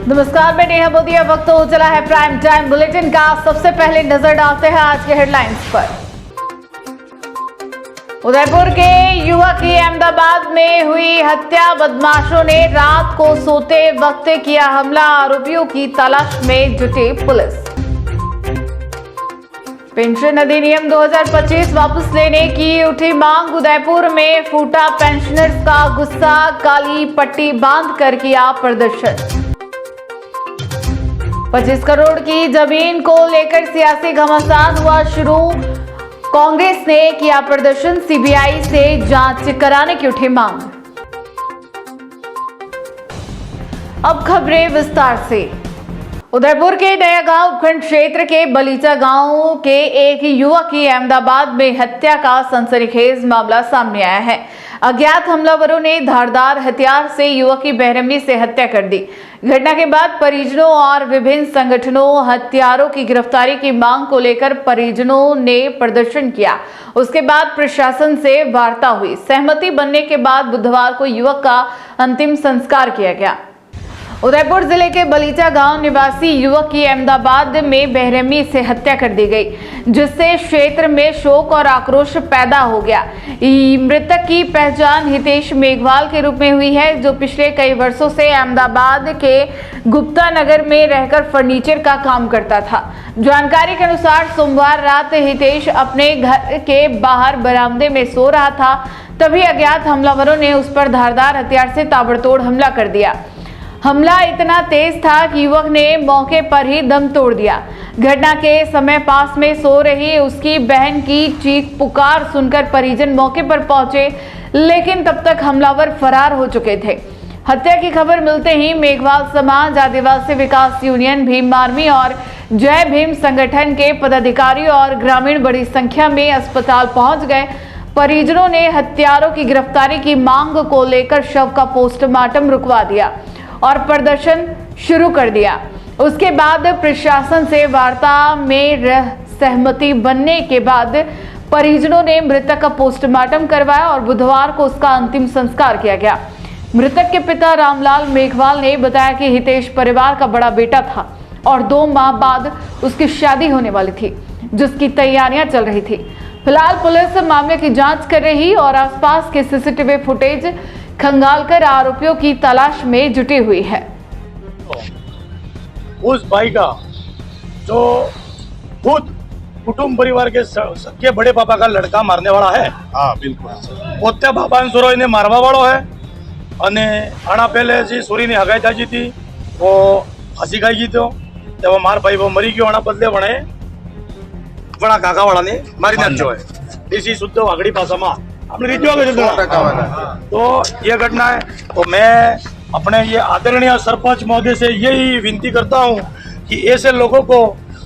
नमस्कार, मैं नेहा मोदी। वक्त हो चला है प्राइम टाइम बुलेटिन का। सबसे पहले नजर डालते हैं आज के हेडलाइंस पर। उदयपुर के युवक की अहमदाबाद में हुई हत्या। बदमाशों ने रात को सोते वक्त किया हमला। आरोपियों की तलाश में जुटी पुलिस। पेंशन अधिनियम 2025 वापस लेने की उठी मांग। उदयपुर में फूटा पेंशनर्स का गुस्सा। काली पट्टी बांधकर किया प्रदर्शन। 25 करोड़ की जमीन को लेकर सियासी घमासान हुआ शुरू। कांग्रेस ने किया प्रदर्शन। सीबीआई से जांच कराने की उठी मांग। अब खबरें विस्तार से। उदयपुर के नया गांव उपखंड क्षेत्र के बलीचा गांव के एक युवक की अहमदाबाद में हत्या का सनसनीखेज मामला सामने आया है। अज्ञात हमलावरों ने धारदार हथियार से युवक की बेरहमी से हत्या कर दी। घटना के बाद परिजनों और विभिन्न संगठनों हत्यारों की गिरफ्तारी की मांग को लेकर परिजनों ने प्रदर्शन किया। उसके बाद प्रशासन से वार्ता हुई। सहमति बनने के बाद बुधवार को युवक का अंतिम संस्कार किया गया। उदयपुर जिले के बलीचा गांव निवासी युवक की अहमदाबाद में बेरहमी से हत्या कर दी गई, जिससे क्षेत्र में शोक और आक्रोश पैदा हो गया। मृतक की पहचान हितेश मेघवाल के रूप में हुई है, जो पिछले कई वर्षों से अहमदाबाद के गुप्ता नगर में रहकर फर्नीचर का काम करता था। जानकारी के अनुसार सोमवार रात हितेश अपने घर के बाहर बरामदे में सो रहा था, तभी अज्ञात हमलावरों ने उस पर धारदार हथियार से ताबड़तोड़ हमला कर दिया। हमला इतना तेज था कि युवक ने मौके पर ही दम तोड़ दिया। घटना के समय पास में सो रही उसकी बहन की चीख पुकार सुनकर परिजन मौके पर पहुंचे, लेकिन तब तक हमलावर फरार हो चुके थे। हत्या की खबर मिलते ही मेघवाल समाज, आदिवासी विकास यूनियन, भीम आर्मी और जय भीम संगठन के पदाधिकारी और ग्रामीण बड़ी संख्या में अस्पताल पहुंच गए। परिजनों ने हत्यारों की गिरफ्तारी की मांग को लेकर शव का पोस्टमार्टम रुकवा दिया और प्रदर्शन शुरू कर दिया। उसके बाद प्रशासन से वार्ता में सहमति बनने के बाद परिजनों ने मृतक का पोस्टमार्टम करवाया और बुधवार को उसका अंतिम संस्कार किया गया। मृतक के पिता रामलाल मेघवाल ने बताया कि हितेश परिवार का बड़ा बेटा था और 2 माह बाद उसकी शादी होने वाली थी, जिसकी तैयारियां चल रही थी। फिलहाल पुलिस मामले की जांच कर रही और आसपास के सीसीटीवी फुटेज खंगालकर आरोपियों की तलाश में जुटी हुई है। उस भाई का जो खुद कुटुंब परिवार के सबके बड़े पापा का लड़का मारने वाला है। हाँ बिल्कुल। પોતે બાપાને સોરોઈને મારવા વાળો है અને આના પહેલે જે સોરીની હગાઈ થઈ હતી वो फांसी खाई गई तो તેમાં માર ભાઈ वो મરી ગયો, આના બદલે વણે વણા કાકા વાળાને મારી નાખ્યો है। દેશી શુદ્ધ વાગડી ભાષામાં આપણે રીતિઓ तो ये घटना है। तो मैं अपने ये आदरणीय सरपंच महोदय से यही विनती करता हूँ कि ऐसे लोगों को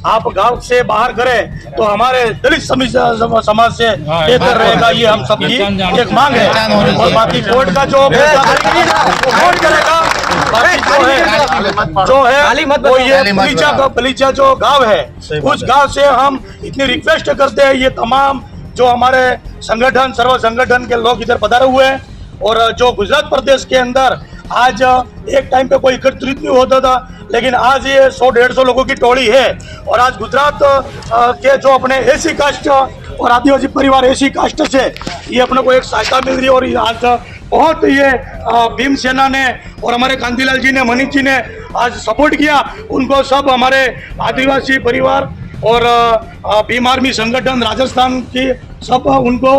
आप गांव से बाहर करें तो हमारे दलित समाज से बेहतर रहेगा। ये हम सबकी एक मांग है और बाकी कोर्ट का जो कोर्ट करेगा। बाकी जो है वो ये बलीचा जो गांव है, उस गांव से हम इतनी रिक्वेस्ट करते हैं, ये तमाम जो हमारे संगठन सर्व संगठन के लोग इधर पधारे हुए हैं और जो गुजरात प्रदेश के अंदर आज एक टाइम पे कोई एकत्रित नहीं होता था, लेकिन आज ये 100-150 लोगों की टोली है। और आज गुजरात के जो अपने एसी कास्ट और आदिवासी परिवार एसी कास्ट से ये अपने को एक सहायता मिल रही है। और आज बहुत ये भीम सेना ने और हमारे कांतिलाल जी ने, मनीष जी ने आज सपोर्ट किया। उनको सब हमारे आदिवासी परिवार और भीम आर्मी संगठन राजस्थान की सब उनको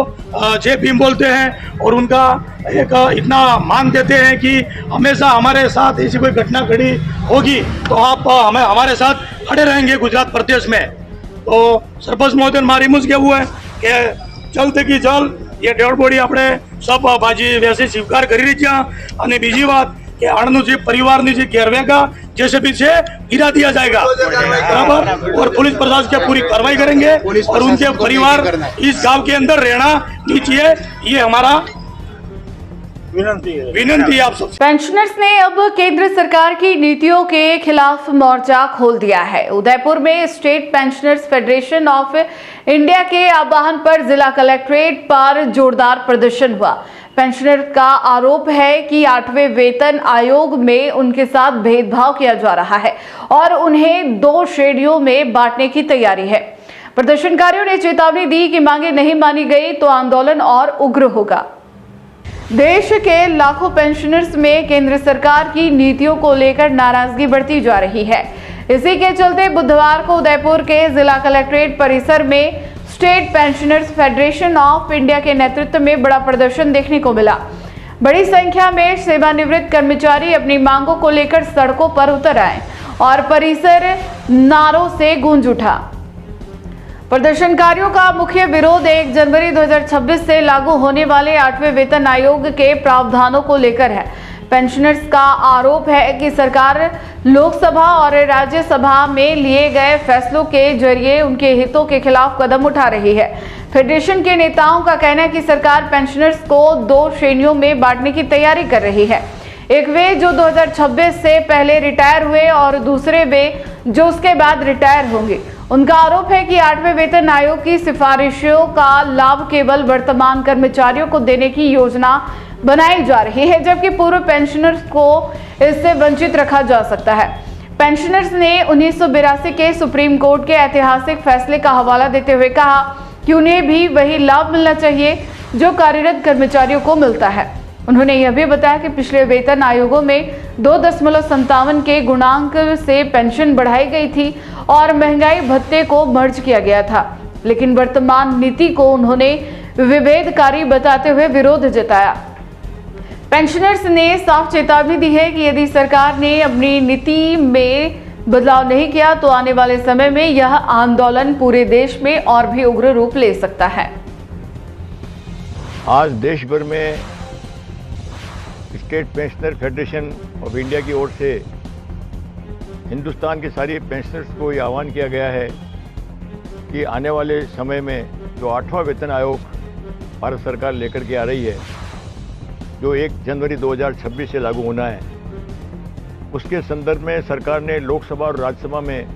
जय भीम बोलते हैं और उनका एक इतना मान देते हैं कि हमेशा हमारे साथ ऐसी कोई घटना घड़ी होगी तो आप हमें हमारे साथ खड़े रहेंगे गुजरात प्रदेश में। तो सरपंच महोदय मारी मुझ के हुए कि जल्द की जल्द ये डेड बॉडी આપણે सब बाजी वैसे स्वीकार કરી રહી છે। અને બીજી વાત कि आणंद जी परिवार ने घेरवेगा जैसे भी से गिरा दिया जाएगा, बराबर। और पुलिस प्रशासन की पूरी कार्रवाई करेंगे और उनके परिवार इस गांव के अंदर रहना नहीं चाहिए, ये हमारा विनंती आप सब। पेंशनर्स ने अब केंद्र सरकार की नीतियों के खिलाफ मोर्चा खोल दिया है। उदयपुर में state pensioners federation of India के आह्वान पर जिला कलेक्ट्रेट पर जोरदार प्रदर्शन हुआ। पेंशनर का आरोप है कि 8वें वेतन आयोग में उनके साथ भेदभाव किया जा रहा है और उन्हें 2 श्रेणियों में बांटने की तैयारी है। प्रदर्शनकारियों ने चेतावनी दी कि मांगे नहीं मानी गई तो आंदोलन और उग्र होगा। देश के लाखों पेंशनर्स में केंद्र सरकार की नीतियों को लेकर नाराजगी बढ़ती जा रही है। इसी के चलते बुधवार को उदयपुर के जिला कलेक्ट्रेट परिसर में state pensioners federation of India के नेतृत्व में बड़ा प्रदर्शन देखने को मिला। बड़ी संख्या में सेवानिवृत्त कर्मचारी अपनी मांगों को लेकर सड़कों पर उतर आए और परिसर नारों से गूंज उठा। प्रदर्शनकारियों का मुख्य विरोध 1 जनवरी 2026 से लागू होने वाले 8वें वेतन आयोग के प्रावधानों को लेकर है। पेंशनर्स का आरोप है कि सरकार लोकसभा और राज्यसभा में लिए गए फैसलों के जरिए उनके हितों के खिलाफ कदम उठा रही है। फेडरेशन के नेताओं का कहना है कि सरकार पेंशनर्स को 2 श्रेणियों में बांटने की तैयारी कर रही है। एक वे जो 2026 से पहले रिटायर हुए और दूसरे वे जो उसके बाद रिटायर होंगे। उनका आरोप है कि 8वें वेतन आयोग की सिफारिशों का लाभ केवल वर्तमान कर्मचारियों को देने की योजना बनाई जा रही है, जबकि पूर्व पेंशनर्स को इससे वंचित रखा जा सकता है। पेंशनर्स ने 1982 के सुप्रीम कोर्ट के ऐतिहासिक फैसले का हवाला देते हुए कहा कि उन्हें भी वही लाभ मिलना चाहिए जो कार्यरत कर्मचारियों को मिलता है। उन्होंने यह भी बताया कि पिछले वेतन आयोगों में 2.57 के गुणांक से पेंशन बढ़ाई गई थी और महंगाई भत्ते को मर्ज किया गया था, लेकिन वर्तमान नीति को उन्होंने विभेदकारी बताते हुए विरोध जताया। पेंशनर्स ने साफ चेतावनी दी है कि यदि सरकार ने अपनी नीति में बदलाव नहीं किया तो आने वाले समय में यह आंदोलन पूरे देश में और भी उग्र रूप ले सकता है। आज देश भर में state pensioner federation of India की ओर से हिंदुस्तान के सारे पेंशनर्स को ये आह्वान किया गया है कि आने वाले समय में जो 8वां वेतन आयोग भारत सरकार लेकर के आ रही है, जो 1 जनवरी 2026 से लागू होना है, उसके संदर्भ में सरकार ने लोकसभा और राज्यसभा में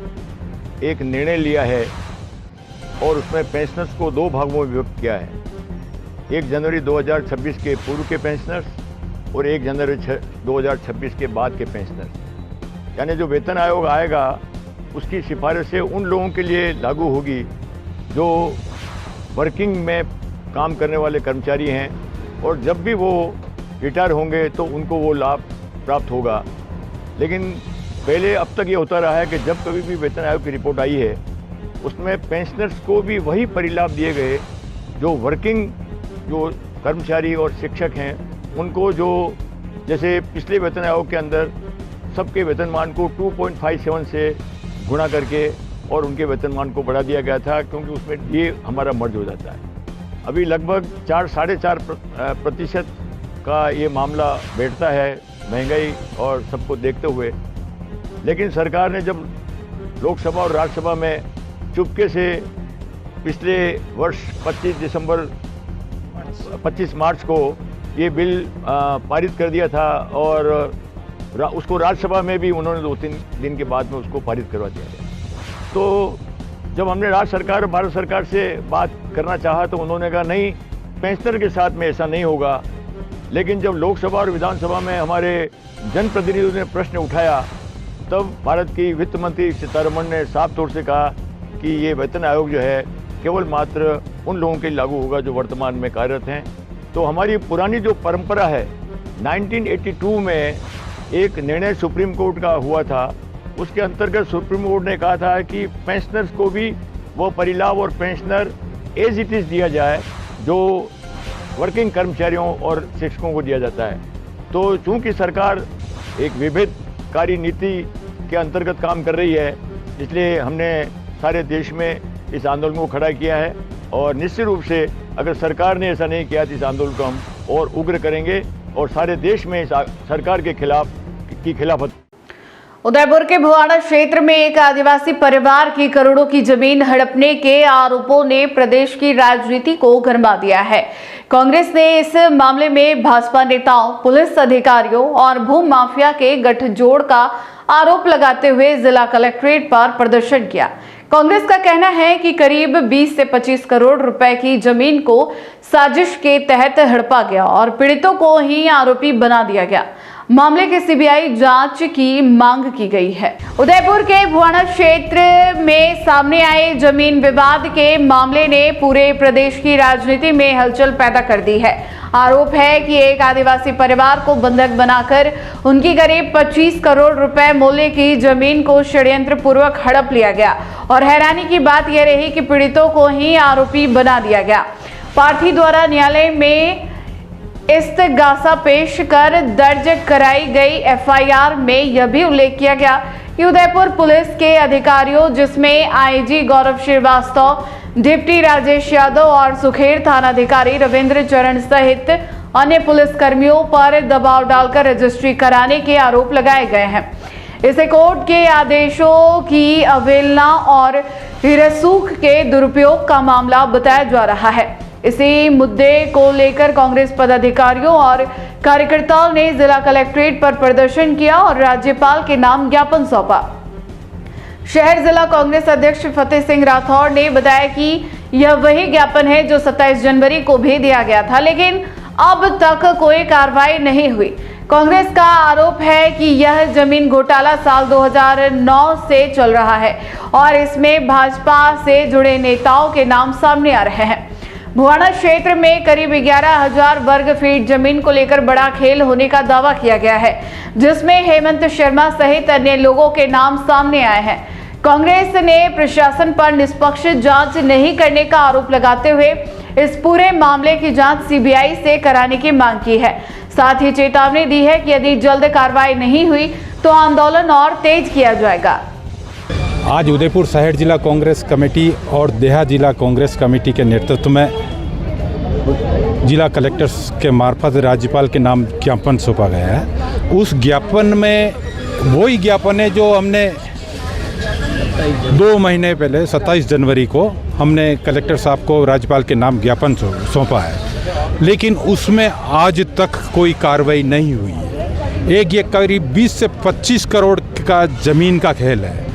एक निर्णय लिया है और उसमें पेंशनर्स को 2 भागों में विभक्त किया है। 1 जनवरी 2026 के पूर्व के पेंशनर्स और 1 जनवरी 2026 के बाद के पेंशनर्स, यानी जो वेतन आयोग आएगा उसकी सिफारिशें उन लोगों के लिए लागू होगी जो वर्किंग में काम करने वाले कर्मचारी हैं और जब भी वो रिटायर होंगे तो उनको वो लाभ प्राप्त होगा। लेकिन पहले अब तक ये होता रहा है कि जब कभी भी वेतन आयोग की रिपोर्ट आई है उसमें पेंशनर्स को भी वही परिलाभ दिए गए जो वर्किंग जो कर्मचारी और शिक्षक हैं उनको, जो जैसे पिछले वेतन आयोग के अंदर सबके वेतनमान को 2.57 से गुणा करके और उनके वेतनमान को बढ़ा दिया गया था, क्योंकि उसमें ये हमारा मर्ज हो जाता है। अभी लगभग 4-4.5% का ये मामला बैठता है महंगाई और सबको देखते हुए। लेकिन सरकार ने जब लोकसभा और राज्यसभा में चुपके से पिछले वर्ष 25 मार्च को ये बिल पारित कर दिया था और उसको राज्यसभा में भी उन्होंने 2-3 दिन के बाद में उसको पारित करवा दिया गया। तो जब हमने राज्य सरकार और भारत सरकार से बात करना चाहा तो उन्होंने कहा नहीं, पेंशनर के साथ में ऐसा नहीं होगा। लेकिन जब लोकसभा और विधानसभा में हमारे जनप्रतिनिधियों ने प्रश्न उठाया तब भारत की वित्त मंत्री सीतारमण ने साफ तौर से कहा कि ये वेतन आयोग जो है केवल मात्र उन लोगों के लिए लागू होगा जो वर्तमान में कार्यरत हैं। तो हमारी पुरानी जो परंपरा है, 1982 में एक निर्णय सुप्रीम कोर्ट का हुआ था, उसके अंतर्गत सुप्रीम कोर्ट ने कहा था कि पेंशनर्स को भी वो परिलाभ और पेंशनर एज इट इज़ दिया जाए जो वर्किंग कर्मचारियों और शिक्षकों को दिया जाता है। तो चूंकि सरकार एक विभेदकारी नीति के अंतर्गत काम कर रही है, इसलिए हमने सारे देश में इस आंदोलन को खड़ा किया है और निश्चित रूप से अगर सरकार ने ऐसा नहीं किया तो इस आंदोलन को हम और उग्र करेंगे और सारे देश में इस सरकार के खिलाफ उदयपुर के भुवाड़ा क्षेत्र में एक आदिवासी परिवार की करोड़ों की जमीन हड़पने के आरोपों ने प्रदेश की राजनीति को गरमा दिया है। कांग्रेस ने इस मामले में भाजपा नेताओं, पुलिस अधिकारियों और भू माफिया के गठजोड़ का आरोप लगाते हुए जिला कलेक्ट्रेट पर प्रदर्शन किया। कांग्रेस का कहना है कि करीब 20 से 25 करोड़ रुपए की जमीन को साजिश के तहत हड़पा गया और पीड़ितों को ही आरोपी बना दिया गया। मामले की सीबीआई जांच की मांग की गई है। उदयपुर के भुवाना क्षेत्र में सामने आए जमीन विवाद के मामले ने पूरे प्रदेश की राजनीति में हलचल पैदा कर दी है। आरोप है कि एक आदिवासी परिवार को बंधक बनाकर उनकी करीब 25 करोड़ रुपए मूल्य की जमीन को षड्यंत्र पूर्वक हड़प लिया गया और हैरानी की बात यह रही कि पीड़ितों को ही आरोपी बना दिया गया। पार्टी द्वारा न्यायालय में इस्तगासा पेश कर दर्ज कराई गई एफआईआर में यह भी उल्लेख किया गया कि उदयपुर पुलिस के अधिकारियों, जिसमें आईजी गौरव श्रीवास्तव, डिप्टी राजेश यादव और सुखेर थानाधिकारी रविंद्र चरण सहित अन्य पुलिसकर्मियों पर दबाव डालकर रजिस्ट्री कराने के आरोप लगाए गए हैं। इसे कोर्ट के आदेशों की अवहेलना और रसूख के दुरुपयोग का मामला बताया जा रहा है। इसी मुद्दे को लेकर कांग्रेस पदाधिकारियों और कार्यकर्ताओं ने जिला कलेक्ट्रेट पर प्रदर्शन किया और राज्यपाल के नाम ज्ञापन सौंपा। शहर जिला कांग्रेस अध्यक्ष फतेह सिंह राठौर ने बताया कि यह वही ज्ञापन है जो 27 जनवरी को भी दिया गया था, लेकिन अब तक कोई कार्रवाई नहीं हुई। कांग्रेस का आरोप है कि यह जमीन घोटाला साल 2009 से चल रहा है और इसमें भाजपा से जुड़े नेताओं के नाम सामने आ रहे हैं। भुवाना क्षेत्र में करीब 11,000 वर्ग फीट जमीन को लेकर बड़ा खेल होने का दावा किया गया है, जिसमें हेमंत शर्मा सहित अन्य लोगों के नाम सामने आए हैं। कांग्रेस ने प्रशासन पर निष्पक्ष जांच नहीं करने का आरोप लगाते हुए इस पूरे मामले की जांच सीबीआई से कराने की मांग की है। साथ ही चेतावनी दी है कि यदि जल्द कार्रवाई नहीं हुई तो आंदोलन और तेज किया जाएगा। आज उदयपुर शहर जिला कांग्रेस कमेटी और देहा जिला कांग्रेस कमेटी के नेतृत्व में जिला कलेक्टर के मार्फत राज्यपाल के नाम ज्ञापन सौंपा गया है। उस ज्ञापन में वही ज्ञापन है जो हमने 2 महीने पहले 27 जनवरी को हमने कलेक्टर साहब को राज्यपाल के नाम ज्ञापन सौंपा है, लेकिन उसमें आज तक कोई कार्रवाई नहीं हुई है। ये करीब 20 से 25 करोड़ का ज़मीन का खेल है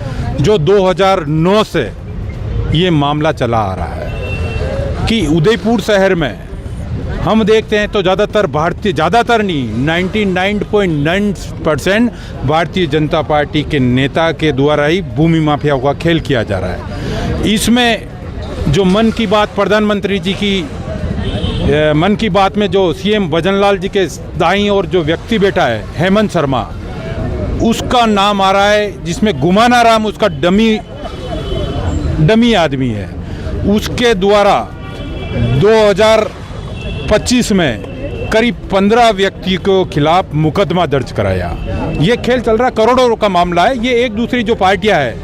जो 2009 से ये मामला चला आ रहा है कि उदयपुर शहर में हम देखते हैं तो ज़्यादातर नहीं 99.9% भारतीय जनता पार्टी के नेता के द्वारा ही भूमि माफिया का खेल किया जा रहा है। इसमें जो मन की बात प्रधानमंत्री जी की मन की बात में जो सीएम भजनलाल जी के दाईं और जो व्यक्ति बैठा है हेमंत शर्मा, उसका नाम आ रहा है, जिसमें गुमाना राम उसका डमी आदमी है। उसके द्वारा 2025 में करीब 15 व्यक्ति को खिलाफ मुकदमा दर्ज कराया। ये खेल चल रहा, करोड़ों का मामला है। ये एक दूसरी जो पार्टियां हैं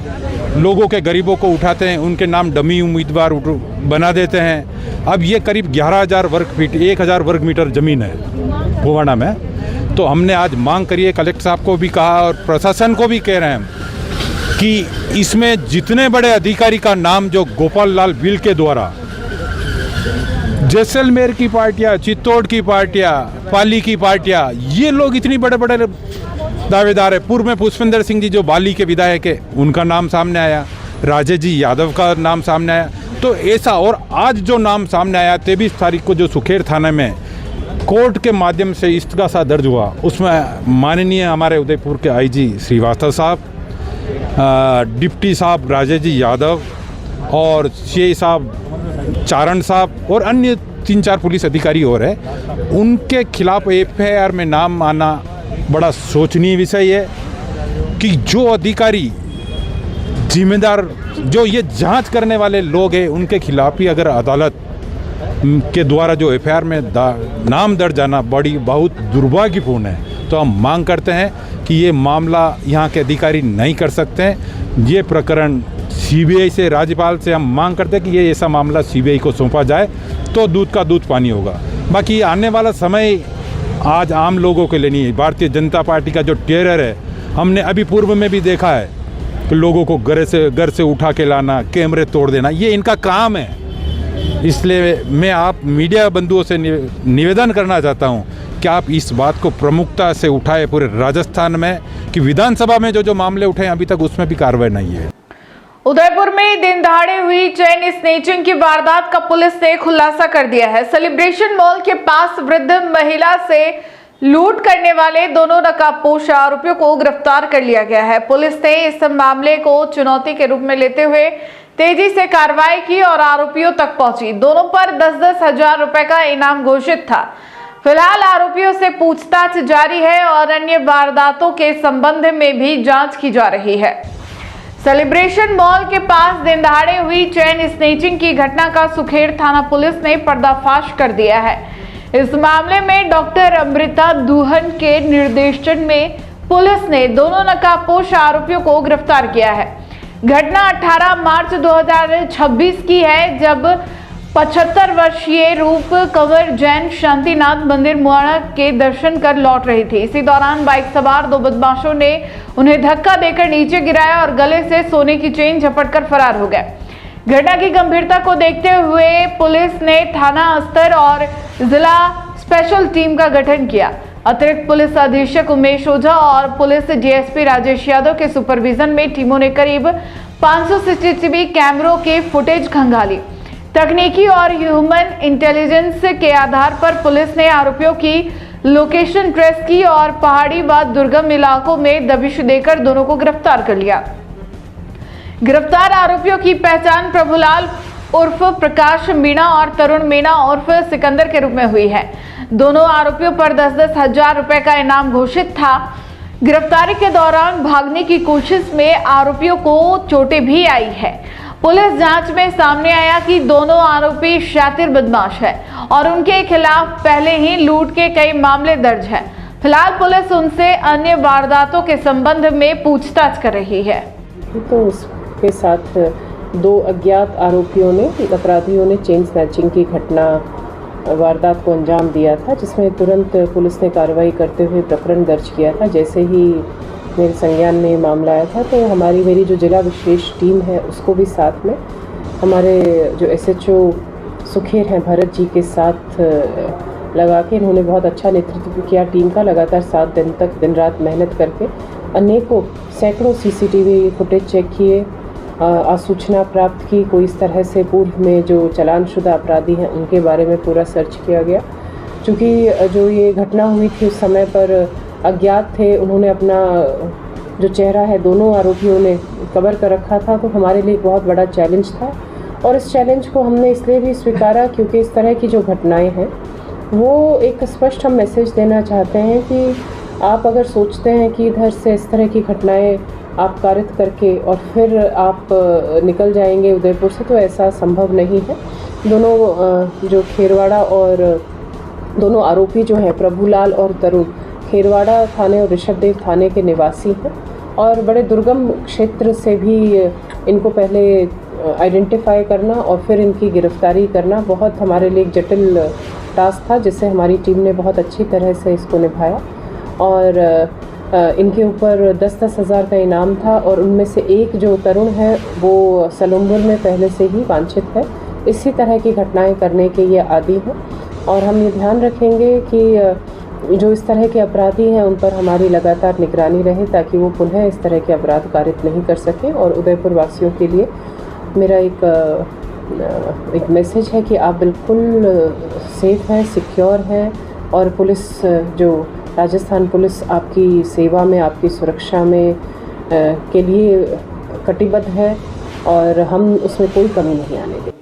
लोगों के गरीबों को उठाते हैं, उनके नाम डमी उम्मीदवार बना देते हैं। अब ये करीब 11,000 वर्ग फीट 1,000 वर्ग मीटर ज़मीन है भुवाना में। तो हमने आज मांग करी है, कलेक्टर साहब को भी कहा और प्रशासन को भी कह रहे हैं कि इसमें जितने बड़े अधिकारी का नाम जो गोपाल लाल बिल के द्वारा जैसलमेर की पार्टियां, चित्तौड़ की पार्टियां, पाली की पार्टियां, ये लोग इतनी बड़े बड़े दावेदार है। पूर्व में पुष्पेंद्र सिंह जी जो बाली के विधायक है उनका नाम सामने आया, राजेश जी यादव का नाम सामने आया। तो ऐसा, और आज जो नाम सामने आया 23 तारीख को जो सुखेर थाने में कोर्ट के माध्यम से इस्तगासा दर्ज हुआ, उसमें माननीय हमारे उदयपुर के आईजी श्रीवास्तव साहब, डिप्टी साहब राजेश जी यादव और सीआई साहब चारण साहब और अन्य 3-4 पुलिस अधिकारी और है, उनके खिलाफ एफआईआर में नाम आना बड़ा शोचनीय विषय है कि जो अधिकारी जिम्मेदार, जो ये जांच करने वाले लोग हैं, उनके खिलाफ ही अगर अदालत के द्वारा जो एफआईआर में नाम दर्ज आना बहुत दुर्भाग्यपूर्ण है। तो हम मांग करते हैं कि ये मामला यहाँ के अधिकारी नहीं कर सकते हैं। ये प्रकरण सीबीआई से, राज्यपाल से हम मांग करते हैं कि ये ऐसा मामला सीबीआई को सौंपा जाए तो दूध का दूध पानी होगा। बाकी आने वाला समय आज आम लोगों के लिए नहीं है। भारतीय जनता पार्टी का जो टेरर है, हमने अभी पूर्व में भी देखा है कि लोगों को घर से उठा के लाना, कैमरे तोड़ देना, ये इनका काम है। इसलिए मैं आप मीडिया बंधुओं से निवेदन करना चाहता हूं कि आप इस बात को प्रमुखता से उठाए पूरे राजस्थान में कि विधानसभा में जो मामले उठे अभी तक उसमें भी कार्रवाई नहीं है। उदयपुर में दिन दहाड़े हुई चेन स्नेचिंग की वारदात का पुलिस ने खुलासा कर दिया है। सेलिब्रेशन मॉल के पास वृद्ध महिला से लूट करने वाले दोनों नकाबपोश आरोपियों को गिरफ्तार कर लिया गया है। पुलिस ने इस मामले को चुनौती के रूप में लेते हुए तेजी से कार्रवाई की और आरोपियों तक पहुंची। दोनों पर 10-10 हजार रुपए का इनाम घोषित था। फिलहाल आरोपियों से पूछताछ जारी है और अन्य वारदातों के संबंध में भी जांच की जा रही है। सेलिब्रेशन मॉल के पास दिन दहाड़े हुई चेन स्नेचिंग की घटना का सुखेड़ थाना पुलिस ने पर्दाफाश कर दिया है। इस मामले में डॉक्टर अमृता दुहन के निर्देशन में पुलिस ने दोनों नकाबपोश आरोपियों को गिरफ्तार किया है। घटना 18 मार्च 2026 की है, जब 75 वर्षीय रूप कंवर जैन शांतिनाथ मंदिर मुआना के दर्शन कर लौट रही थी। इसी दौरान बाइक सवार दो बदमाशों ने उन्हें धक्का देकर नीचे गिराया और गले से सोने की चेन झपटकर फरार हो गए। घटना की गंभीरता को देखते हुए पुलिस ने थाना स्तर और जिला स्पेशल टीम का गठन किया। अतिरिक्त पुलिस अधीक्षक उमेश ओझा और पुलिस डीएसपी राजेश यादव के सुपरविजन में टीमों ने करीब 500 सीसीटीवी कैमरों के फुटेज खंगाली। तकनीकी और ह्यूमन इंटेलिजेंस के आधार पर पुलिस ने आरोपियों की लोकेशन ट्रेस की और पहाड़ी व दुर्गम इलाकों में दबिश देकर दोनों को गिरफ्तार कर लिया। गिरफ्तार आरोपियों की पहचान प्रभुलाल उर्फ प्रकाश मीणा और तरुण मीणा उर्फ सिकंदर के रूप में हुई है। दोनों आरोपियों पर 10-10 हजार रुपए का इनाम घोषित था। गिरफ्तारी के दौरान भागने की कोशिश में आरोपियों को चोटें भी आई है। पुलिस जांच में सामने आया कि दोनों आरोपी शातिर बदमाश है और उनके खिलाफ पहले ही लूट के कई मामले दर्ज हैं। फिलहाल पुलिस उनसे अन्य वारदातों के संबंध में पूछताछ कर रही है। तो उसके साथ दो अज्ञात अपराधियों ने चेन स्नैचिंग की घटना वारदात को अंजाम दिया था, जिसमें तुरंत पुलिस ने कार्रवाई करते हुए प्रकरण दर्ज किया था। जैसे ही मेरे संज्ञान में मामला आया था तो मेरी जो जिला विशेष टीम है उसको भी साथ में हमारे जो एसएचओ सुखेर हैं भरत जी के साथ लगा के इन्होंने बहुत अच्छा नेतृत्व किया टीम का। लगातार 7 दिन तक दिन रात मेहनत करके अनेकों सैकड़ों सीसीटीवी फुटेज चेक किए, सूचना प्राप्त की। कोई इस तरह से पूर्व में जो चालानशुदा अपराधी हैं उनके बारे में पूरा सर्च किया गया। चूँकि जो ये घटना हुई थी उस समय पर अज्ञात थे, उन्होंने अपना जो चेहरा है दोनों आरोपियों ने कवर कर रखा था, तो हमारे लिए एक बहुत बड़ा चैलेंज था। और इस चैलेंज को हमने इसलिए भी स्वीकारा क्योंकि इस तरह की जो घटनाएं हैं वो एक स्पष्ट हम मैसेज देना चाहते हैं कि आप अगर सोचते हैं कि इधर से इस तरह की घटनाएं आप कारित करके और फिर आप निकल जाएंगे उदयपुर से, तो ऐसा संभव नहीं है। दोनों जो खेरवाड़ा और दोनों आरोपी जो हैं प्रभुलाल और तरुण खेरवाड़ा थाने और ऋषभदेव थाने के निवासी हैं और बड़े दुर्गम क्षेत्र से भी इनको पहले आइडेंटिफाई करना और फिर इनकी गिरफ्तारी करना बहुत हमारे लिए एक जटिल टास्क था, जिससे हमारी टीम ने बहुत अच्छी तरह से इसको निभाया। और इनके ऊपर 10-10 हज़ार का इनाम था और उनमें से एक जो तरुण है वो सलुम्बुर में पहले से ही वांछित है। इसी तरह की घटनाएं करने के ये आदी हैं और हम ये ध्यान रखेंगे कि जो इस तरह के अपराधी हैं उन पर हमारी लगातार निगरानी रहे ताकि वो पुनः इस तरह के अपराध कारित नहीं कर सकें। और उदयपुर वासियों के लिए मेरा एक मैसेज है कि आप बिल्कुल सेफ़ हैं, सिक्योर हैं और पुलिस जो राजस्थान पुलिस आपकी सेवा में, आपकी सुरक्षा में के लिए कटिबद्ध है और हम उसमें कोई कमी नहीं आने देंगे।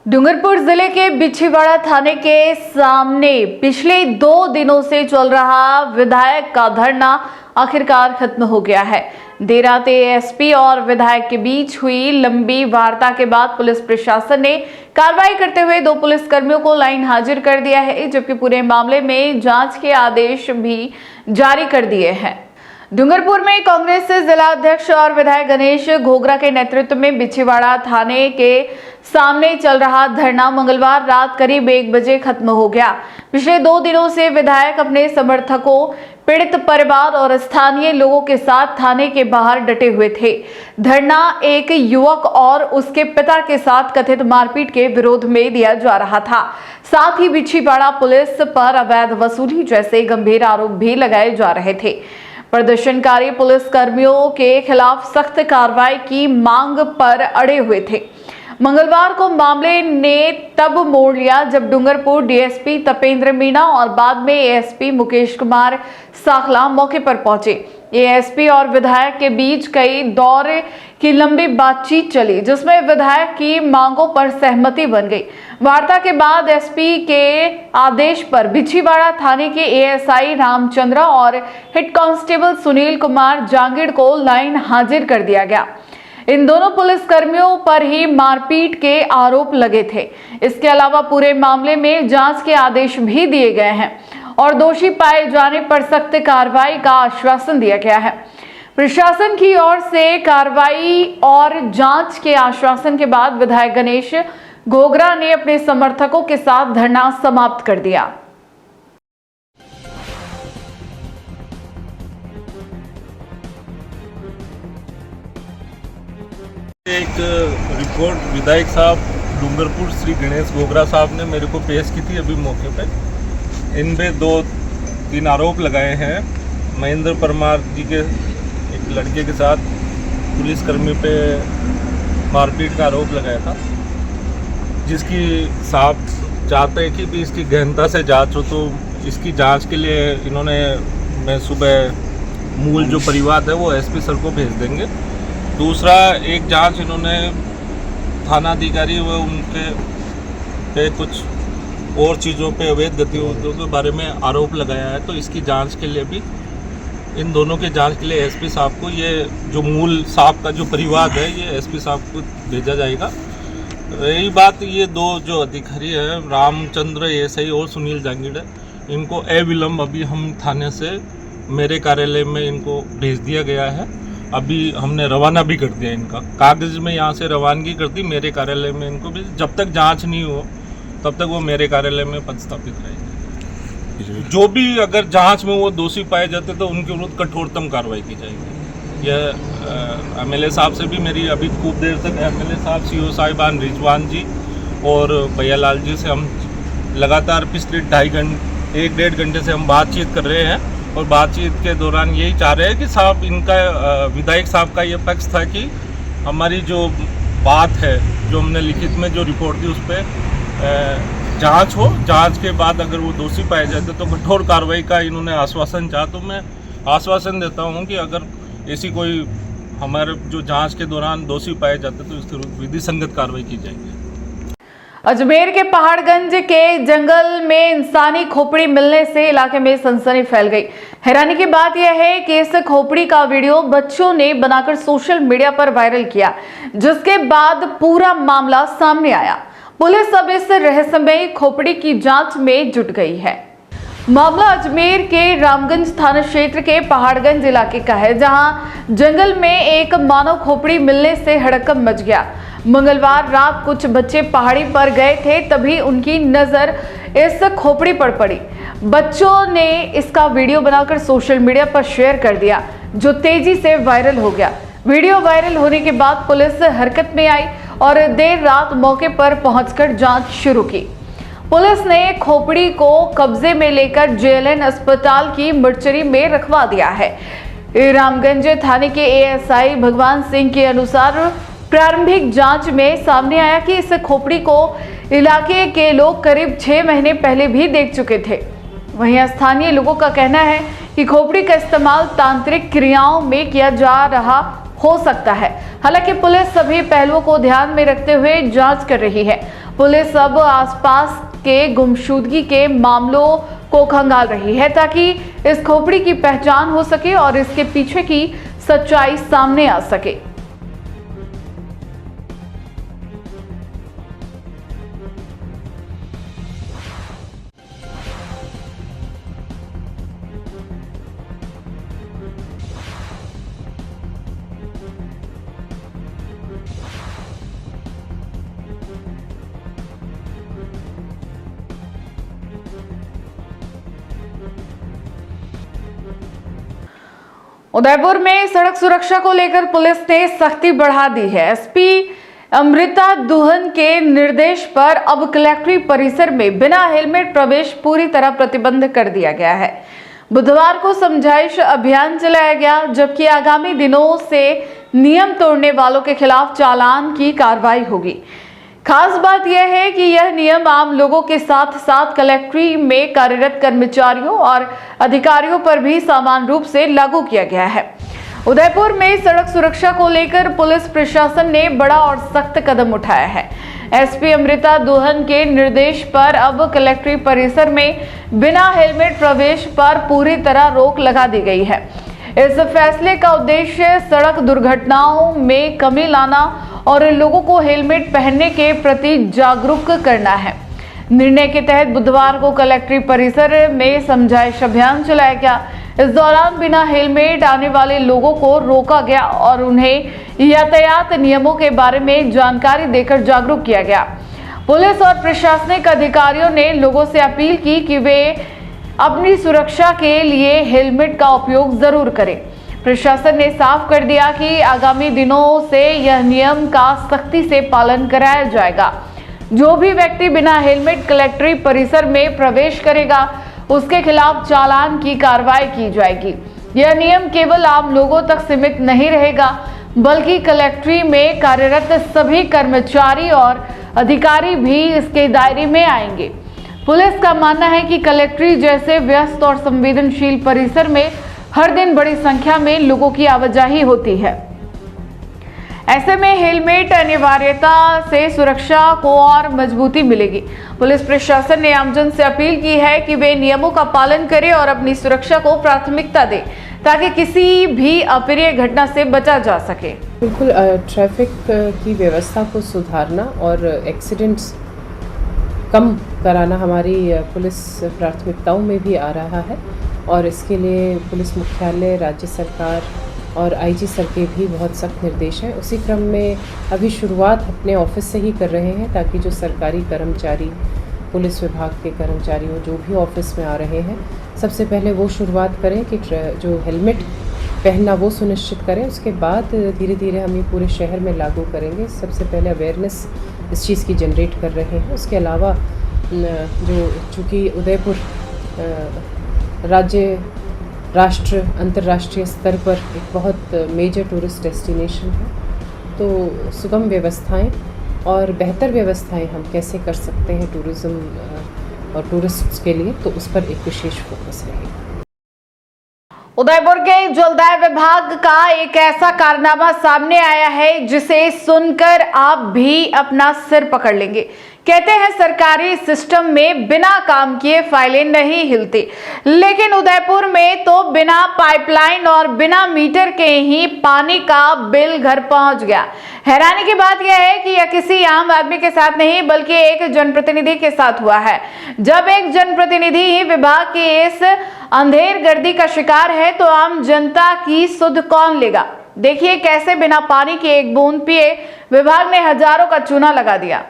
डूंगरपुर जिले के बिछीवाड़ा थाने के सामने पिछले 2 दिनों से चल रहा विधायक का धरना आखिरकार खत्म हो गया है। देर रात एएसपी और विधायक के बीच हुई लंबी वार्ता के बाद पुलिस प्रशासन ने कार्रवाई करते हुए 2 पुलिसकर्मियों को लाइन हाजिर कर दिया है, जबकि पूरे मामले में जांच के आदेश भी जारी कर दिए हैं। डूंगरपुर में कांग्रेस जिला अध्यक्ष और विधायक गणेश घोगरा के नेतृत्व में बिछीवाड़ा थाने के सामने चल रहा धरना मंगलवार रात करीब 1 बजे खत्म हो गया। पिछले 2 दिनों से विधायक अपने समर्थकों, पीड़ित परिवार और स्थानीय लोगों के साथ थाने के बाहर डटे हुए थे। धरना एक युवक और उसके पिता के साथ कथित मारपीट के विरोध में दिया जा रहा था। साथ ही बिछीवाड़ा पुलिस पर अवैध वसूली जैसे गंभीर आरोप भी लगाए जा रहे थे। प्रदर्शनकारी पुलिस कर्मियों के खिलाफ सख्त कार्रवाई की मांग पर अड़े हुए थे। मंगलवार को मामले ने तब मोड़ लिया जब डूंगरपुर डीएसपी तपेंद्र मीणा और बाद में एएसपी मुकेश कुमार साखला मौके पर पहुंचे। एएसपी और विधायक के बीच कई दौर की लंबी बातचीत चली, जिसमें विधायक की मांगों पर सहमति बन गई। वार्ता के बाद एसपी के आदेश पर बिछीवाड़ा थाने के एएसआई रामचंद्र और हेड कांस्टेबल सुनील कुमार जांगिड़ को लाइन हाजिर कर दिया गया। इन दोनों पुलिस कर्मियों पर ही मारपीट के आरोप लगे थे। इसके अलावा पूरे मामले में जांच के आदेश भी दिए गए हैं और दोषी पाए जाने पर सख्त कार्रवाई का आश्वासन दिया गया है। प्रशासन की ओर से कार्रवाई और जांच के आश्वासन के बाद विधायक गणेश घोगरा ने अपने समर्थकों के साथ धरना समाप्त कर दिया। एक रिपोर्ट विधायक साहब डूंगरपुर श्री गणेश घोगरा साहब ने मेरे को पेश की थी अभी मौके पे। इनपे 2-3 आरोप लगाए हैं। महेंद्र परमार जी के एक लड़के के साथ पुलिसकर्मी पे मारपीट का आरोप लगाया था, जिसकी साहब चाहते हैं कि भी इसकी गहनता से जांच हो। तो इसकी जांच के लिए इन्होंने मैं सुबह मूल जो परिवाद है वो एसपी सर को भेज देंगे। दूसरा, एक जांच इन्होंने थाना अधिकारी व उनके पे कुछ और चीज़ों पे अवैध गतिविधियों के बारे में आरोप लगाया है। तो इसकी जांच के लिए भी इन दोनों के जांच के लिए एसपी साहब को ये जो मूल साहब का जो परिवाद है ये एसपी साहब को भेजा जाएगा। रही बात ये 2 जो अधिकारी हैं रामचंद्र एएसआई और सुनील जांगिड़, इनको अविलंब अभी हम थाने से मेरे कार्यालय में इनको भेज दिया गया है। अभी हमने रवाना भी कर दिया, इनका कागज़ में यहाँ से रवानगी कर दी मेरे कार्यालय में इनको भी। जब तक जांच नहीं हो तब तक वो मेरे कार्यालय में पदस्थापित रहेंगे। जो भी अगर जांच में वो दोषी पाए जाते तो उनके विरुद्ध कठोरतम कार्रवाई की जाएगी। यह एमएलए साहब से भी मेरी अभी खूब देर तक एमएलए साहब, सीओ साहिबान रिजवान जी और भैयालाल जी से हम लगातार पिछले 1.5 घंटे से हम बातचीत कर रहे हैं। और बातचीत के दौरान यही चाह रहे हैं कि साहब इनका विधायक साहब का ये पक्ष था कि हमारी जो बात है, जो हमने लिखित में जो रिपोर्ट दी, उस पर जांच हो। जांच के बाद अगर वो दोषी पाए जाते तो कठोर कार्रवाई का इन्होंने आश्वासन चाहा। तो मैं आश्वासन देता हूँ कि अगर ऐसी कोई हमारे जो जांच के दौरान दोषी पाए जाते तो इसके विरुद्ध विधि संगत कार्रवाई की जाएगी। अजमेर के पहाड़गंज के जंगल में इंसानी खोपड़ी मिलने से इलाके में सनसनी फैल गई। हैरानी की बात यह है कि इस खोपड़ी का वीडियो बच्चों ने बनाकर सोशल मीडिया पर वायरल किया, जिसके बाद पूरा मामला सामने आया। पुलिस अब इस रहस्यमयी खोपड़ी की जांच में जुट गई है। मामला अजमेर के रामगंज थाना क्षेत्र के पहाड़गंज इलाके का है, जहां जंगल में एक मानव खोपड़ी मिलने से हड़कंप मच गया। मंगलवार रात कुछ बच्चे पहाड़ी पर गए थे, तभी उनकी नजर इस खोपड़ी पर पड़ी। बच्चों ने इसका वीडियो बनाकर सोशल मीडिया पर शेयर कर दिया, जो तेजी से वायरल हो गया। वीडियो वायरल होने के बाद पुलिस हरकत में आई और देर रात मौके पर पहुंचकर जांच शुरू की। पुलिस ने खोपड़ी को कब्जे में लेकर जेएलएन अस्पताल की मर्चरी में रखवा दिया है। रामगंज थाने के एएसआई भगवान सिंह के अनुसार प्रारंभिक जांच में सामने आया कि इस खोपड़ी को इलाके के लोग करीब 6 महीने पहले भी देख चुके थे। वहीं स्थानीय लोगों का कहना है कि खोपड़ी का इस्तेमाल तांत्रिक क्रियाओं में किया जा रहा हो सकता है। हालांकि पुलिस सभी पहलुओं को ध्यान में रखते हुए जांच कर रही है। पुलिस अब आसपास के गुमशुदगी के मामलों को खंगाल रही है, ताकि इस खोपड़ी की पहचान हो सके और इसके पीछे की सच्चाई सामने आ सके। उदयपुर में सड़क सुरक्षा को लेकर पुलिस ने सख्ती बढ़ा दी है। एसपी अमृता दुहन के निर्देश पर अब कलेक्ट्री परिसर में बिना हेलमेट प्रवेश पूरी तरह प्रतिबंध कर दिया गया है। बुधवार को समझाइश अभियान चलाया गया, जबकि आगामी दिनों से नियम तोड़ने वालों के खिलाफ चालान की कार्रवाई होगी। खास बात यह है कि यह नियम आम लोगों के साथ साथ कलेक्ट्री में कार्यरत कर्मचारियों और अधिकारियों पर भी समान रूप से लागू किया गया है। उदयपुर में सड़क सुरक्षा को लेकर पुलिस प्रशासन ने बड़ा और सख्त कदम उठाया है। एसपी अमृता दोहन के निर्देश पर अब कलेक्ट्री परिसर में बिना हेलमेट प्रवेश पर पूरी तरह रोक लगा दी गई है। इस फैसले का उद्देश्य सड़क दुर्घटनाओं में कमी लाना और लोगों को हेलमेट पहनने के प्रति जागरूक करना है। निर्णय के तहत बुधवार को कलेक्ट्री परिसर में समझाइश अभियान चलाया गया। इस दौरान बिना हेलमेट आने वाले लोगों को रोका गया और उन्हें यातायात नियमों के बारे में जानकारी देकर जागरूक किया गया। पुलिस और प्रशासनिक अधिकारियों ने लोगों से अपील की कि वे अपनी सुरक्षा के लिए हेलमेट का उपयोग जरूर करें। प्रशासन ने साफ कर दिया कि आगामी दिनों से यह नियम का सख्ती से पालन कराया जाएगा। जो भी व्यक्ति बिना हेलमेट कलेक्ट्री परिसर में प्रवेश करेगा उसके खिलाफ चालान की कार्रवाई की जाएगी। यह नियम केवल आम लोगों तक सीमित नहीं रहेगा, बल्कि कलेक्ट्री में कार्यरत सभी कर्मचारी और अधिकारी भी इसके दायरे में आएंगे। पुलिस का मानना है कि कलेक्ट्री जैसे व्यस्त और संवेदनशील परिसर में हर दिन बड़ी संख्या में लोगों की आवाजाही होती है। ऐसे में हेलमेट अनिवार्यता से सुरक्षा को और मजबूती मिलेगी। पुलिस प्रशासन ने आमजन से अपील की है कि वे नियमों का पालन करें और अपनी सुरक्षा को प्राथमिकता दें, ताकि किसी भी अप्रिय घटना से बचा जा सके। बिल्कुल, ट्रैफिक की व्यवस्था को सुधारना और एक्सीडेंट्स कम कराना हमारी पुलिस प्राथमिकताओं में भी आ रहा है और इसके लिए पुलिस मुख्यालय, राज्य सरकार और आईजी सर के भी बहुत सख्त निर्देश हैं। उसी क्रम में अभी शुरुआत अपने ऑफिस से ही कर रहे हैं, ताकि जो सरकारी कर्मचारी, पुलिस विभाग के कर्मचारी हो जो भी ऑफिस में आ रहे हैं, सबसे पहले वो शुरुआत करें कि जो हेलमेट पहनना वो सुनिश्चित करें। उसके बाद धीरे धीरे हम ये पूरे शहर में लागू करेंगे। सबसे पहले अवेयरनेस इस चीज़ की जनरेट कर रहे हैं। उसके अलावा जो चूँकि उदयपुर राज्य, राष्ट्र, अंतर्राष्ट्रीय स्तर पर एक बहुत मेजर टूरिस्ट डेस्टिनेशन है, तो सुगम व्यवस्थाएं और बेहतर व्यवस्थाएं हम कैसे कर सकते हैं टूरिज़्म और टूरिस्ट्स के लिए, तो उस पर एक विशेष फोकस रहेगा। उदयपुर के जलदाय विभाग का एक ऐसा कारनामा सामने आया है जिसे सुनकर आप भी अपना सिर पकड़ लेंगे। कहते हैं सरकारी सिस्टम में बिना काम किए फाइलें नहीं हिलती, लेकिन उदयपुर में तो बिना पाइपलाइन और बिना मीटर के ही पानी का बिल घर पहुंच गया। हैरानी की बात यह है कि यह किसी आम आदमी के साथ नहीं बल्कि एक जनप्रतिनिधि के साथ हुआ है। जब एक जनप्रतिनिधि ही विभाग की इस अंधेर गर्दी का शिकार है तो आम जनता की सुध कौन लेगा। देखिए कैसे बिना पानी के एक बूंद पिए विभाग ने हजारों का चूना लगा दिया।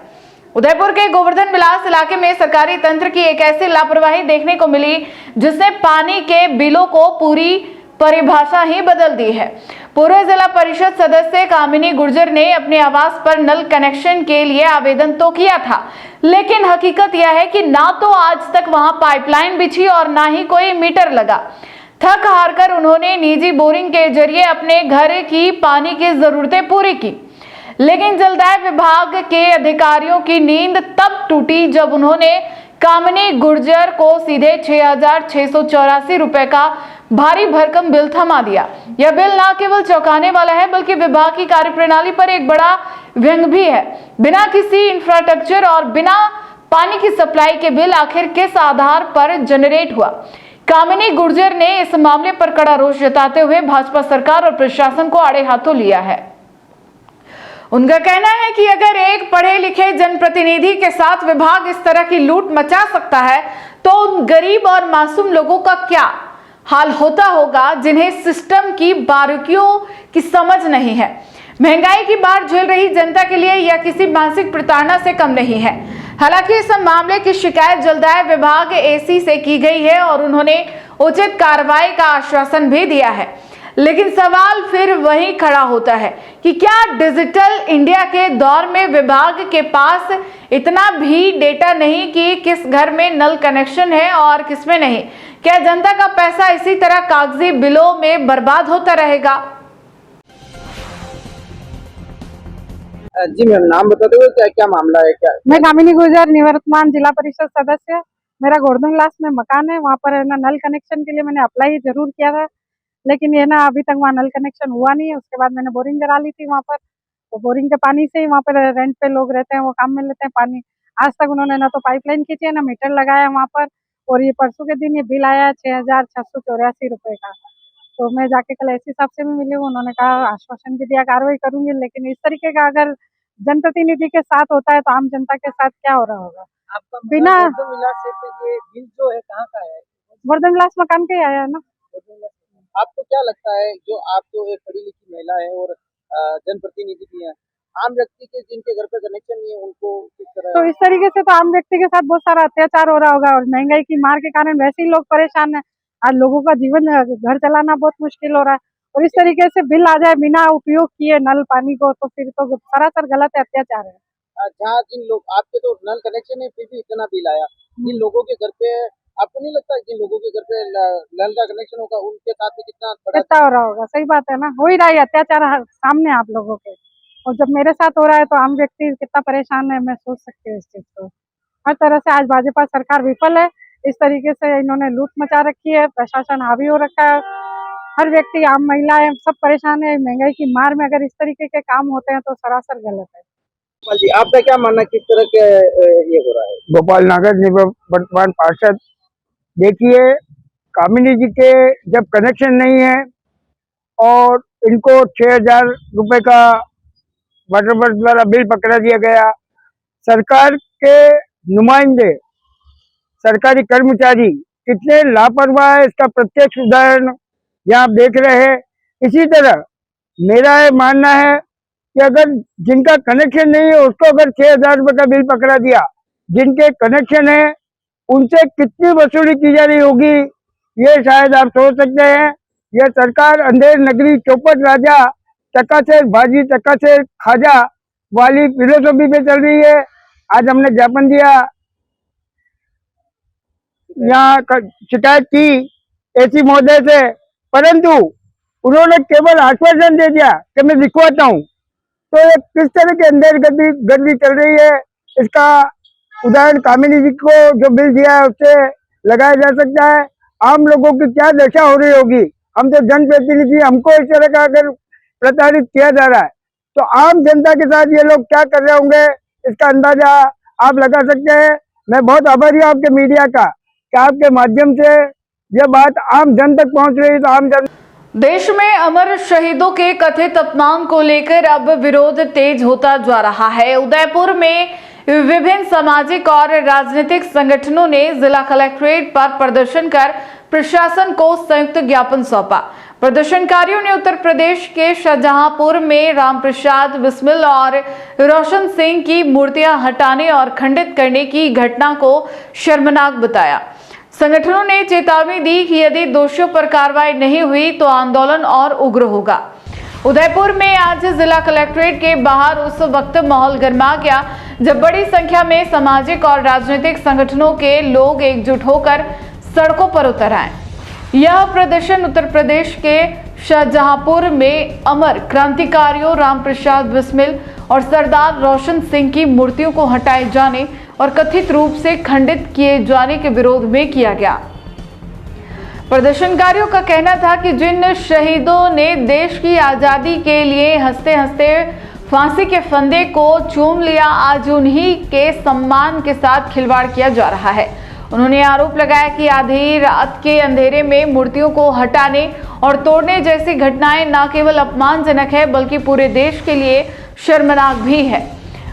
उदयपुर के गोवर्धन विलास इलाके में सरकारी तंत्र की एक ऐसी लापरवाही देखने को मिली जिसने पानी के बिलों को पूरी परिभाषा ही बदल दी है। पूर्व जिला परिषद सदस्य कामिनी गुर्जर ने अपने आवास पर नल कनेक्शन के लिए आवेदन तो किया था, लेकिन हकीकत यह है कि ना तो आज तक वहां पाइपलाइन बिछी और ना ही कोई मीटर लगा। थक हार कर उन्होंने निजी बोरिंग के जरिए अपने घर की पानी की जरूरतें पूरी की, लेकिन जलदाय विभाग के अधिकारियों की नींद तब टूटी जब उन्होंने कामिनी गुर्जर को सीधे 6,684 रुपए का भारी भरकम बिल थमा दिया। यह बिल न केवल चौंकाने वाला है बल्कि विभाग की कार्यप्रणाली पर एक बड़ा व्यंग भी है। बिना किसी इंफ्रास्ट्रक्चर और बिना पानी की सप्लाई के बिल आखिर किस आधार पर जनरेट हुआ। कामिनी गुर्जर ने इस मामले पर कड़ा रोष जताते हुए भाजपा सरकार और प्रशासन को आड़े हाथों लिया है। उनका कहना है कि अगर एक पढ़े लिखे जनप्रतिनिधि के साथ विभाग इस तरह की लूट मचा सकता है तो उन गरीब और मासूम लोगों का क्या हाल होता होगा जिन्हें सिस्टम की बारीकियों की समझ नहीं है। महंगाई की मार झेल रही जनता के लिए यह किसी मानसिक प्रताड़ना से कम नहीं है। हालांकि इस मामले की शिकायत जलदाय विभाग एसी से की गई है और उन्होंने उचित कार्रवाई का आश्वासन भी दिया है, लेकिन सवाल फिर वही खड़ा होता है कि क्या डिजिटल इंडिया के दौर में विभाग के पास इतना भी डेटा नहीं कि किस घर में नल कनेक्शन है और किस में नहीं? क्या जनता का पैसा इसी तरह कागजी बिलों में बर्बाद होता रहेगा? जी मैम, नाम बता दो, क्या क्या मामला है? क्या मैं कामिनी गुर्जर, निवर्तमान जिला परिषद सदस्य। मेरा गोवर्धन क्लास में मकान है, वहाँ पर है ना नल कनेक्शन के लिए मैंने अप्लाई जरूर किया था, लेकिन ये ना अभी तक वहाँ नल कनेक्शन हुआ नहीं है। उसके बाद मैंने बोरिंग करा ली थी वहाँ पर, तो बोरिंग के पानी से ही वहाँ पर रेंट पे लोग रहते हैं, वो काम में लेते हैं पानी। आज तक उन्होंने ना तो पाइपलाइन खींची है, ना मीटर लगाया वहाँ पर। और ये परसों के दिन ये बिल आया 6,684 रुपये का। तो मैं जाके कल एसपी साहब से भी मिली हूँ, उन्होंने कहा आश्वासन भी दिया कार्रवाई करूंगी, लेकिन इस तरीके का अगर जनप्रतिनिधि के साथ होता है तो आम जनता के साथ क्या हो रहा होगा? आपका बिना विलास से ये बिल जो है कहाँ का है? गोवर्धन क्लास मकान के ही आया है ना। आपको क्या लगता है, जो आप तो एक पढ़ी लिखी महिला है और जनप्रतिनिधि भी है, आम व्यक्ति के जिनके घर पे कनेक्शन नहीं है उनको किस तरह? तो इस तरीके से तो आम व्यक्ति के साथ बहुत सारा अत्याचार हो रहा होगा, और महंगाई की मार के कारण वैसे ही लोग परेशान है। आज लोगों का जीवन घर चलाना बहुत मुश्किल हो रहा है, और इस तरीके से बिल आ जाए बिना उपयोग किए नल पानी को, तो फिर तो सरासर गलत है, अत्याचार है। जहाँ जिन लोग, आपके तो नल कनेक्शन है फिर भी इतना बिल आया, जिन लोगों के घर पे, आपको नहीं लगता जिन लोगों के घर पे नल का कनेक्शन होगा उनके साथ में कितना हो रहा होगा? सही बात है ना, हो ही रहा है अत्याचार सामने आप लोगों के। और जब मेरे साथ हो रहा है तो आम व्यक्ति कितना परेशान है, मैं सोच सकती हूँ इस चीज को। हर तरह से आज भाजपा सरकार विफल है। इस तरीके से इन्होंने लूट मचा रखी है, प्रशासन हावी हो रखा है, हर व्यक्ति, आम महिलाएं सब परेशान है। महंगाई की मार में अगर इस तरीके के काम होते हैं तो सरासर गलत है। जी, आपका क्या मानना, किस तरह के ये हो रहा है? गोपाल नागर, वर्तमान पार्षद। देखिए, कामिनी जी के जब कनेक्शन नहीं है और इनको 6,000 रुपए का वाटर बोर्ड द्वारा बिल पकड़ा दिया गया, सरकार के नुमाइंदे, सरकारी कर्मचारी कितने लापरवाह है इसका प्रत्यक्ष उदाहरण यहाँ आप देख रहे हैं। इसी तरह मेरा ये मानना है कि अगर जिनका कनेक्शन नहीं है उसको अगर 6,000 रुपए का बिल पकड़ा दिया, जिनके कनेक्शन है उनसे कितनी वसूली की जा रही होगी ये शायद आप सोच सकते हैं। यह सरकार अंधेर नगरी चौपट राजा चकाचौंध भाजी चकाचौंध खाजा वाली फिलोसफी पे चल रही है। आज हमने ज्ञापन दिया, यहाँ शिकायत की एसी महोदय से, परंतु उन्होंने केवल आश्वासन दे दिया कि मैं लिखवाता हूँ। तो ये किस तरह के अंदर गर्दी चल रही है, इसका उदाहरण कामिनी जी को जो बिल दिया है उससे लगाया जा सकता है। आम लोगों की क्या दशा हो रही होगी? हम तो जनप्रतिनिधि, हमको इस तरह का अगर प्रताड़ित किया जा रहा है तो आम जनता के साथ ये लोग क्या कर रहे होंगे, इसका अंदाजा आप लगा सकते हैं। मैं बहुत आभारी हूँ आपके मीडिया का कि आपके माध्यम से यह बात आम जन तक पहुँच रही है। तो आम जन देश में अमर शहीदों के कथित अपमान को लेकर अब विरोध तेज होता जा रहा है। उदयपुर में विभिन्न सामाजिक और राजनीतिक संगठनों ने जिला कलेक्ट्रेट पर प्रदर्शन कर प्रशासन को संयुक्त ज्ञापन सौंपा। प्रदर्शनकारियों ने उत्तर प्रदेश के शाहजहांपुर में रामप्रसाद बिस्मिल और रोशन सिंह की मूर्तियां हटाने और खंडित करने की घटना को शर्मनाक बताया। संगठनों ने चेतावनी दी कि यदि दोषियों पर कार्रवाई नहीं हुई तो आंदोलन और उग्र होगा। उदयपुर में आज जिला कलेक्ट्रेट के बाहर उस वक्त माहौल गर्मा गया जब बड़ी संख्या में सामाजिक और राजनीतिक संगठनों के लोग एकजुट होकर सड़कों पर उतर आए। यह प्रदर्शन उत्तर प्रदेश के शाहजहांपुर में अमर क्रांतिकारियों रामप्रसाद बिस्मिल और सरदार रोशन सिंह की मूर्तियों को हटाए जाने और कथित रूप से खंडित किए जाने के विरोध में किया गया। प्रदर्शनकारियों का कहना था कि जिन शहीदों ने देश की आजादी के लिए हंसते हंसते फांसी के फंदे को चूम लिया, आज उन्हीं के सम्मान के साथ खिलवाड़ किया जा रहा है। उन्होंने आरोप लगाया कि आधी रात के अंधेरे में मूर्तियों को हटाने और तोड़ने जैसी घटनाएं न केवल अपमानजनक है बल्कि पूरे देश के लिए शर्मनाक भी है।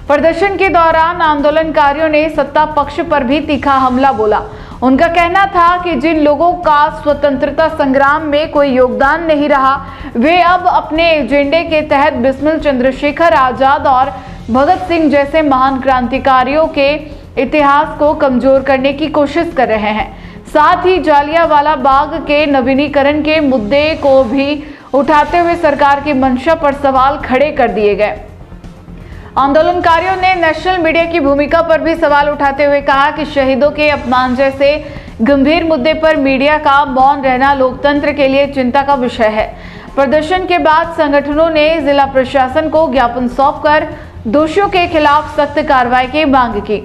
प्रदर्शन के दौरान आंदोलनकारियों ने सत्ता पक्ष पर भी तीखा हमला बोला। उनका कहना था कि जिन लोगों का स्वतंत्रता संग्राम में कोई योगदान नहीं रहा, वे अब अपने एजेंडे के तहत बिस्मिल चंद्रशेखर आजाद और भगत सिंह जैसे महान क्रांतिकारियों के इतिहास को कमजोर करने की कोशिश कर रहे हैं। साथ ही जालियांवाला बाग के नवीनीकरण के मुद्दे को भी उठाते हुए सरकार की मंशा पर सवाल खड़े कर दिए गए। आंदोलनकारियों ने नेशनल मीडिया की भूमिका पर भी सवाल उठाते हुए कहा कि शहीदों के अपमान जैसे गंभीर मुद्दे पर मीडिया का मौन रहना लोकतंत्र के लिए चिंता का विषय है। प्रदर्शन के बाद संगठनों ने जिला प्रशासन को ज्ञापन सौंपकर दोषियों के खिलाफ सख्त कार्रवाई की मांग की।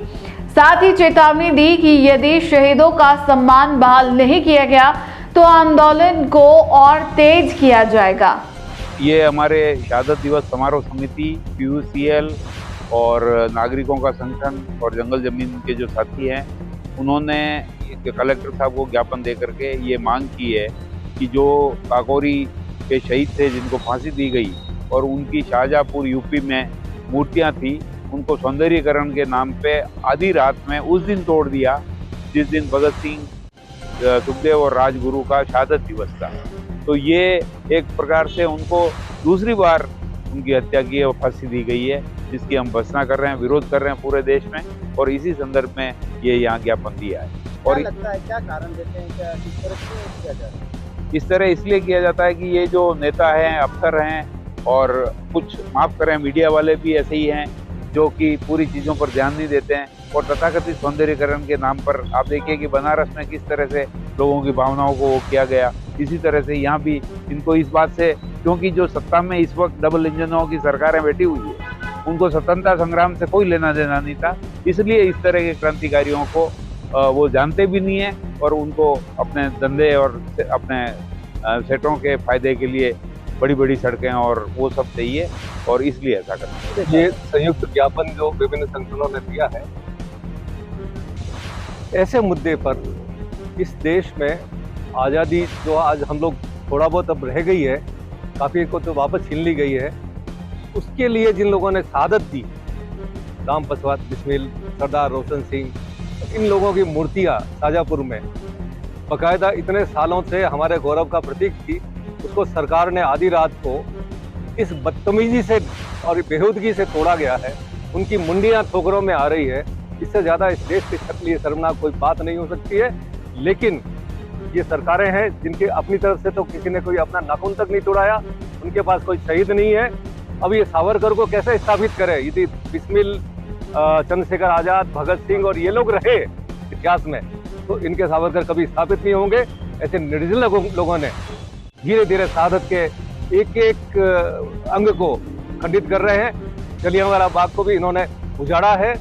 साथ ही चेतावनी दी कि यदि शहीदों का सम्मान बहाल नहीं किया गया तो आंदोलन को और तेज किया जाएगा। ये हमारे शहादत दिवस समारोह समिति, PUCL और नागरिकों का संगठन और जंगल जमीन के जो साथी हैं, उन्होंने कलेक्टर साहब को ज्ञापन दे करके ये मांग की है कि जो काकोरी के शहीद थे जिनको फांसी दी गई और उनकी शाहजहाँपुर यूपी में मूर्तियां थी, उनको सौंदर्यीकरण के नाम पे आधी रात में उस दिन तोड़ दिया जिस दिन भगत सिंह, सुखदेव और राजगुरु का शहादत दिवस था। तो ये एक प्रकार से उनको दूसरी बार उनकी हत्या की है और फांसी दी गई है, जिसकी हम भर्त्सना कर रहे हैं, विरोध कर रहे हैं पूरे देश में, और इसी संदर्भ में ये यहाँ ज्ञापन दिया है। और क्या लगता है, क्या कारण देते हैं, क्या इस तरह क्यों किया जाता है? इस तरह इसलिए किया जाता है कि ये जो नेता हैं, अफसर हैं और कुछ माफ करें मीडिया वाले भी ऐसे ही हैं जो कि पूरी चीज़ों पर ध्यान नहीं देते हैं और तथाकथित सौंदर्यीकरण के नाम पर आप देखिए कि बनारस में किस तरह से लोगों की भावनाओं को वो किया गया। इसी तरह से यहाँ भी इनको इस बात से, क्योंकि जो सत्ता में इस वक्त डबल इंजनों की सरकारें बैठी हुई है, उनको स्वतंत्रता संग्राम से कोई लेना देना नहीं था, इसलिए इस तरह के क्रांतिकारियों को वो जानते भी नहीं है और उनको अपने धंधे और अपने सेटों के फायदे के लिए बड़ी बड़ी सड़कें और वो सब चाहिए और इसलिए ऐसा करते हैं। ये संयुक्त ज्ञापन जो विभिन्न संगठनों ने दिया है, ऐसे मुद्दे पर इस देश में आज़ादी जो आज हम लोग थोड़ा बहुत अब रह गई है, काफ़ी को तो वापस छीन ली गई है, उसके लिए जिन लोगों ने शहादत दी, राम पसवात बिस्मिल, सरदार रोशन सिंह, इन लोगों की मूर्तियाँ शाहजहाँपुर में बाकायदा इतने सालों से हमारे गौरव का प्रतीक थी, उसको सरकार ने आधी रात को इस बदतमीजी से और बेहूदगी से तोड़ा गया है। उनकी मुंडियाँ ठोकरों में आ रही है। इससे ज़्यादा इस देश के लिए शर्मनाक कोई बात नहीं हो सकती है। लेकिन ये सरकारें हैं जिनके अपनी तरफ से तो किसी ने कोई अपना नाखून तक नहीं तोड़ाया, उनके पास कोई शहीद नहीं है। अब ये सावरकर को कैसे स्थापित करे? यदि बिस्मिल, चंद्रशेखर आज़ाद, भगत सिंह और ये लोग रहे इतिहास में, तो इनके सावरकर कभी स्थापित नहीं होंगे। ऐसे निर्दयी लोगों ने धीरे धीरे शहादत के एक एक अंग को खंडित कर रहे हैं। जलियांवाला बाग को भी इन्होंने उजाड़ा है,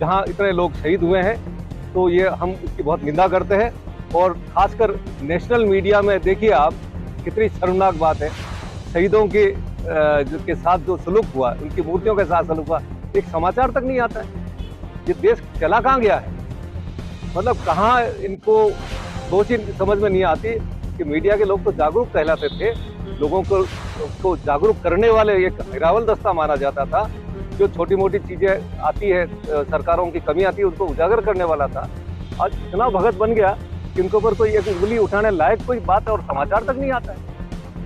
जहां इतने लोग शहीद हुए हैं। तो ये हम इसकी बहुत निंदा करते हैं। और खासकर नेशनल मीडिया में देखिए आप, कितनी शर्मनाक बात है। शहीदों के साथ जो सलूक हुआ, उनकी मूर्तियों के साथ सलूक हुआ, एक समाचार तक नहीं आता है। ये देश चला कहाँ गया है? मतलब कहाँ इनको दो चीज समझ में नहीं आती कि मीडिया के लोग तो जागरूक कहलाते थे, लोगों को जागरूक करने वाले एक हिरावल दस्ता माना जाता था, जो छोटी मोटी चीजें आती है, सरकारों की कमी आती है, उनको उजागर करने वाला था। आज इतना भगत बन गया कि उनके ऊपर कोई एक उंगली उठाने लायक कोई बात और समाचार तक नहीं आता है।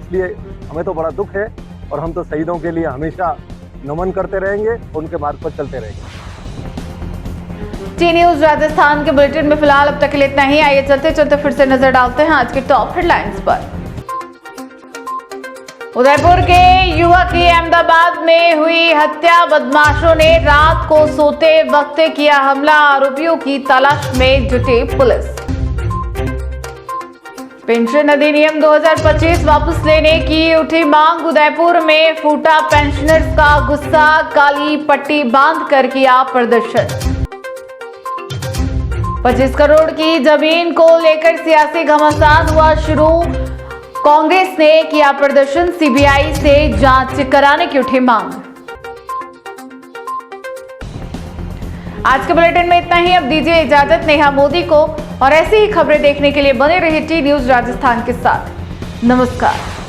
इसलिए हमें तो बड़ा दुख है और हम तो शहीदों के लिए हमेशा नमन करते रहेंगे, उनके मार्ग पर चलते रहेंगे। टी न्यूज राजस्थान के बुलेटिन में फिलहाल अब तक के लिए इतना ही। आइए चलते चलते फिर से नजर डालते हैं आज के टॉप हेडलाइंस पर। उदयपुर के युवक की अहमदाबाद में हुई हत्या, बदमाशों ने रात को सोते वक्त किया हमला, आरोपियों की तलाश में जुटी पुलिस। पेंशन अधिनियम 2025 वापस लेने की उठी मांग, उदयपुर में फूटा पेंशनर्स का गुस्सा, काली पट्टी बांधकर किया प्रदर्शन। 25 करोड़ की जमीन को लेकर सियासी घमासान हुआ शुरू, कांग्रेस ने किया प्रदर्शन, सीबीआई से जांच कराने की उठी मांग। आज के बुलेटिन में इतना ही। अब दीजिए इजाजत नेहा मोदी को, और ऐसी ही खबरें देखने के लिए बने रहिए टी न्यूज राजस्थान के साथ। नमस्कार।